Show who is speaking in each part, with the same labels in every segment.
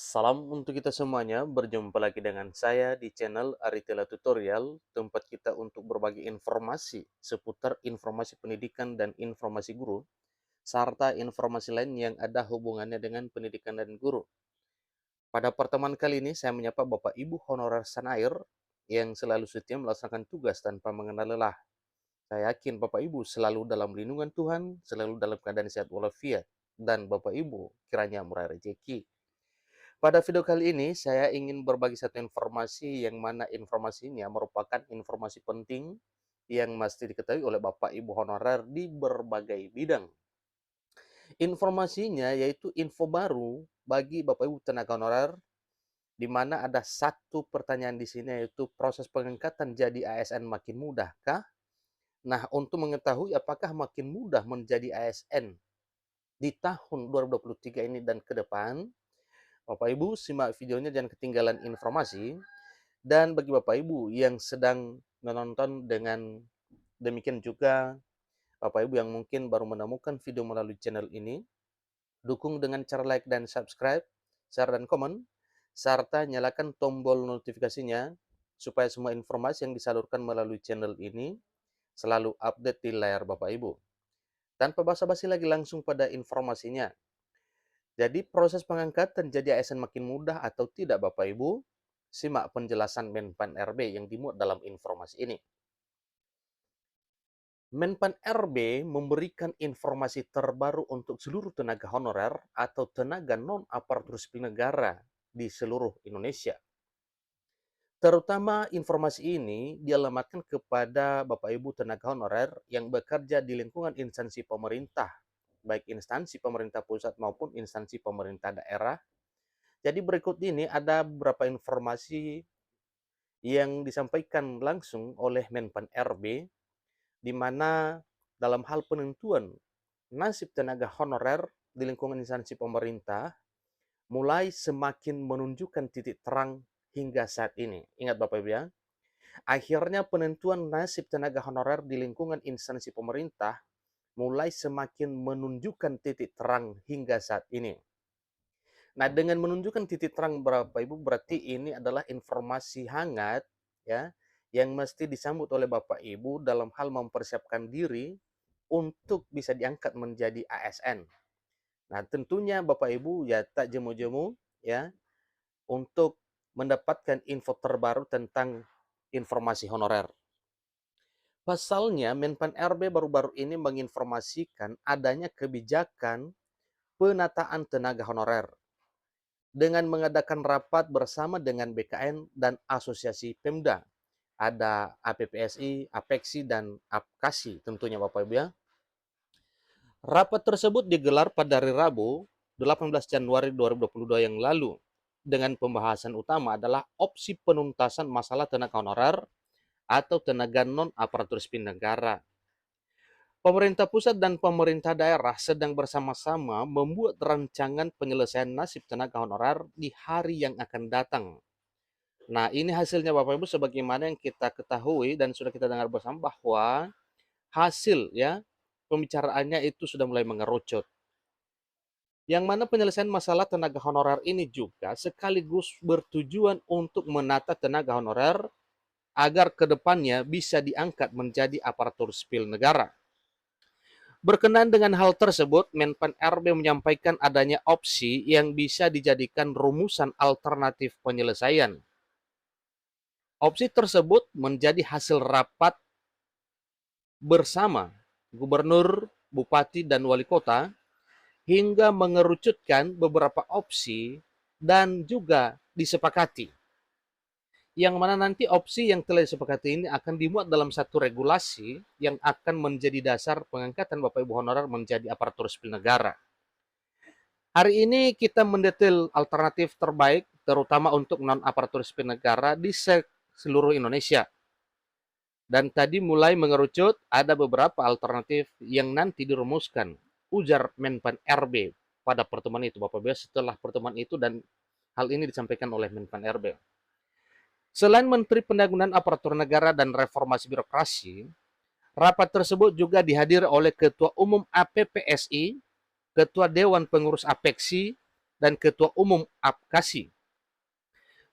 Speaker 1: Salam untuk kita semuanya, berjumpa lagi dengan saya di channel Aritela Tutorial, tempat kita untuk berbagi informasi seputar informasi pendidikan dan informasi guru, serta informasi lain yang ada hubungannya dengan pendidikan dan guru. Pada pertemuan kali ini, saya menyapa Bapak Ibu Honorer Sanair yang selalu setia melaksanakan tugas tanpa mengenal lelah. Saya yakin Bapak Ibu selalu dalam lindungan Tuhan, selalu dalam keadaan sehat walafiat, dan Bapak Ibu kiranya meraih rezeki. Pada video kali ini, saya ingin berbagi satu informasi yang mana informasinya merupakan informasi penting yang mesti diketahui oleh Bapak Ibu honorer di berbagai bidang. Informasinya yaitu info baru bagi Bapak Ibu tenaga honorer, di mana ada satu pertanyaan di sini yaitu proses pengangkatan jadi ASN makin mudahkah? Nah, untuk mengetahui apakah makin mudah menjadi ASN di tahun 2023 ini dan ke depan, Bapak Ibu simak videonya jangan ketinggalan informasi. Dan bagi Bapak Ibu yang sedang menonton dengan demikian juga Bapak Ibu yang mungkin baru menemukan video melalui channel ini, dukung dengan cara like dan subscribe, share dan komen, serta nyalakan tombol notifikasinya supaya semua informasi yang disalurkan melalui channel ini selalu update di layar Bapak Ibu. Tanpa basa-basi lagi langsung pada informasinya. Jadi proses pengangkatan jadi ASN makin mudah atau tidak Bapak Ibu? Simak penjelasan Menpan RB yang dimuat dalam informasi ini. Menpan RB memberikan informasi terbaru untuk seluruh tenaga honorer atau tenaga non-aparatur sipil negara di seluruh Indonesia. Terutama informasi ini dialamatkan kepada Bapak Ibu tenaga honorer yang bekerja di lingkungan instansi pemerintah, baik instansi pemerintah pusat maupun instansi pemerintah daerah. Jadi berikut ini ada beberapa informasi yang disampaikan langsung oleh Menpan RB, di mana dalam hal penentuan nasib tenaga honorer di lingkungan instansi pemerintah mulai semakin menunjukkan titik terang hingga saat ini. Ingat Bapak Ibu ya, akhirnya penentuan nasib tenaga honorer di lingkungan instansi pemerintah mulai semakin menunjukkan titik terang hingga saat ini. Nah, dengan menunjukkan titik terang Bapak Ibu berarti ini adalah informasi hangat ya yang mesti disambut oleh Bapak Ibu dalam hal mempersiapkan diri untuk bisa diangkat menjadi ASN. Nah, tentunya Bapak Ibu ya tak jemu-jemu ya untuk mendapatkan info terbaru tentang informasi honorer. Pasalnya, Menpan RB baru-baru ini menginformasikan adanya kebijakan penataan tenaga honorer dengan mengadakan rapat bersama dengan BKN dan Asosiasi Pemda. Ada APPSI, APEKSI, dan APKASI tentunya Bapak Ibu ya. Rapat tersebut digelar pada hari Rabu 18 Januari 2022 yang lalu dengan pembahasan utama adalah opsi penuntasan masalah tenaga honorer atau tenaga non-aparatur sipil negara. Pemerintah pusat dan pemerintah daerah sedang bersama-sama membuat rancangan penyelesaian nasib tenaga honorer di hari yang akan datang. Nah, ini hasilnya Bapak Ibu sebagaimana yang kita ketahui dan sudah kita dengar bersama bahwa hasil ya pembicaraannya itu sudah mulai mengerucut. Yang mana penyelesaian masalah tenaga honorer ini juga sekaligus bertujuan untuk menata tenaga honorer agar kedepannya bisa diangkat menjadi aparatur sipil negara. Berkenaan dengan hal tersebut, Menpan RB menyampaikan adanya opsi yang bisa dijadikan rumusan alternatif penyelesaian. Opsi tersebut menjadi hasil rapat bersama gubernur, bupati, dan wali kota hingga mengerucutkan beberapa opsi dan juga disepakati. Yang mana nanti opsi yang telah disepakati ini akan dimuat dalam satu regulasi yang akan menjadi dasar pengangkatan Bapak Ibu honorer menjadi aparatur sipil negara. Hari ini kita mendetail alternatif terbaik terutama untuk non-aparatur sipil negara di seluruh Indonesia. Dan tadi mulai mengerucut ada beberapa alternatif yang nanti dirumuskan, ujar Menpan RB pada pertemuan itu Bapak Ibu setelah pertemuan itu, dan hal ini disampaikan oleh Menpan RB. Selain Menteri Pendayagunaan Aparatur Negara dan Reformasi Birokrasi, rapat tersebut juga dihadiri oleh Ketua Umum APPSI, Ketua Dewan Pengurus APEKSI, dan Ketua Umum APKASI.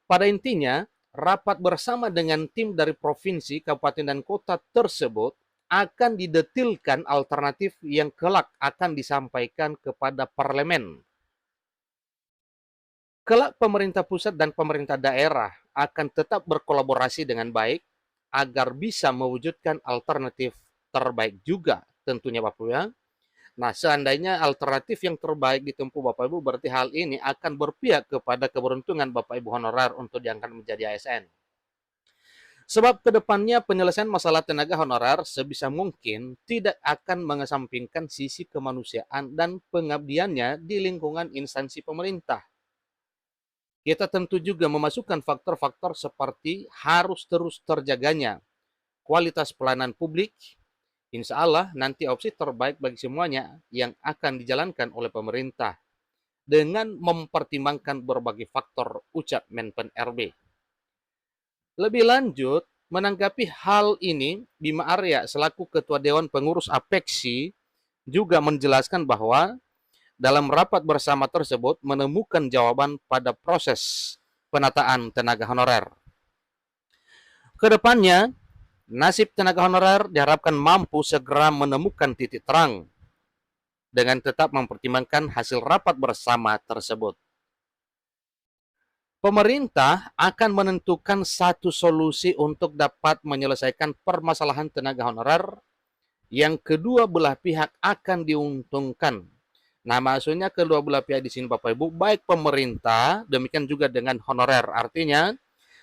Speaker 1: Pada intinya, rapat bersama dengan tim dari provinsi, kabupaten, dan kota tersebut akan didetilkan alternatif yang kelak akan disampaikan kepada parlemen. Kelak pemerintah pusat dan pemerintah daerah akan tetap berkolaborasi dengan baik agar bisa mewujudkan alternatif terbaik juga tentunya Bapak Ibu ya. Nah, seandainya alternatif yang terbaik ditempuh Bapak Ibu, berarti hal ini akan berpihak kepada keberuntungan Bapak Ibu honorer untuk diangkat menjadi ASN. Sebab kedepannya penyelesaian masalah tenaga honorer sebisa mungkin tidak akan mengesampingkan sisi kemanusiaan dan pengabdiannya di lingkungan instansi pemerintah. Kita tentu juga memasukkan faktor-faktor seperti harus terus terjaganya kualitas pelayanan publik. Insya Allah nanti opsi terbaik bagi semuanya yang akan dijalankan oleh pemerintah dengan mempertimbangkan berbagai faktor, ucap Menpan RB. Lebih lanjut, menanggapi hal ini, Bima Arya selaku Ketua Dewan Pengurus APEKSI juga menjelaskan bahwa dalam rapat bersama tersebut menemukan jawaban pada proses penataan tenaga honorer. Kedepannya, nasib tenaga honorer diharapkan mampu segera menemukan titik terang dengan tetap mempertimbangkan hasil rapat bersama tersebut. Pemerintah akan menentukan satu solusi untuk dapat menyelesaikan permasalahan tenaga honorer yang kedua belah pihak akan diuntungkan. Nah, maksudnya kedua belah pihak di sini Bapak Ibu, baik pemerintah, demikian juga dengan honorer. Artinya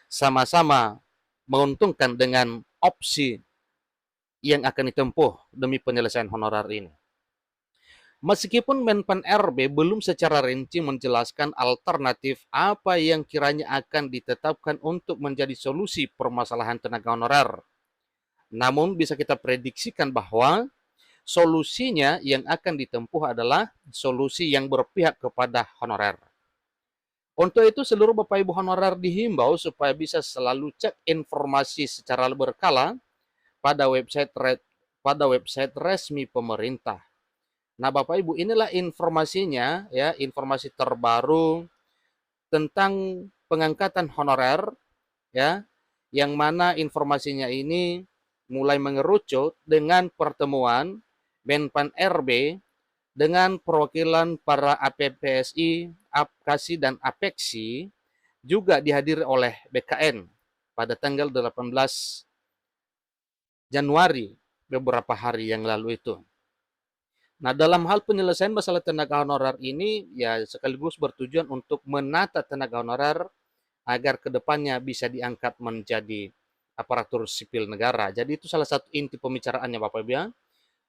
Speaker 1: sama-sama menguntungkan dengan opsi yang akan ditempuh demi penyelesaian honorer ini. Meskipun Menpan RB belum secara rinci menjelaskan alternatif apa yang kiranya akan ditetapkan untuk menjadi solusi permasalahan tenaga honorer, namun bisa kita prediksikan bahwa solusinya yang akan ditempuh adalah solusi yang berpihak kepada honorer. Untuk itu seluruh Bapak Ibu honorer dihimbau supaya bisa selalu cek informasi secara berkala pada website resmi pemerintah. Nah, Bapak Ibu, inilah informasinya ya, informasi terbaru tentang pengangkatan honorer ya, yang mana informasinya ini mulai mengerucut dengan pertemuan Menpan RB dengan perwakilan para APPSI, APKASI, dan APEKSI, juga dihadiri oleh BKN pada tanggal 18 Januari beberapa hari yang lalu itu. Nah, dalam hal penyelesaian masalah tenaga honorer ini, ya sekaligus bertujuan untuk menata tenaga honorer agar kedepannya bisa diangkat menjadi aparatur sipil negara. Jadi itu salah satu inti pembicaraannya Bapak Ibu ya,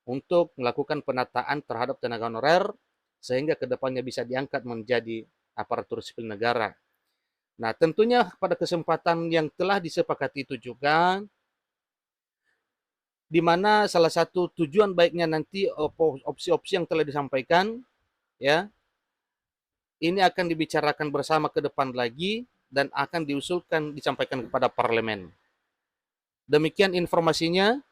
Speaker 1: untuk melakukan penataan terhadap tenaga honorer sehingga kedepannya bisa diangkat menjadi aparatur sipil negara. Nah, tentunya pada kesempatan yang telah disepakati itu juga, di mana salah satu tujuan baiknya nanti opsi-opsi yang telah disampaikan ya ini akan dibicarakan bersama ke depan lagi dan akan diusulkan disampaikan kepada parlemen. Demikian informasinya,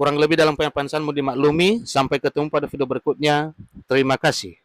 Speaker 1: kurang lebih dalam penyampaian saya mau dimaklumi. Sampai ketemu pada video berikutnya. Terima kasih.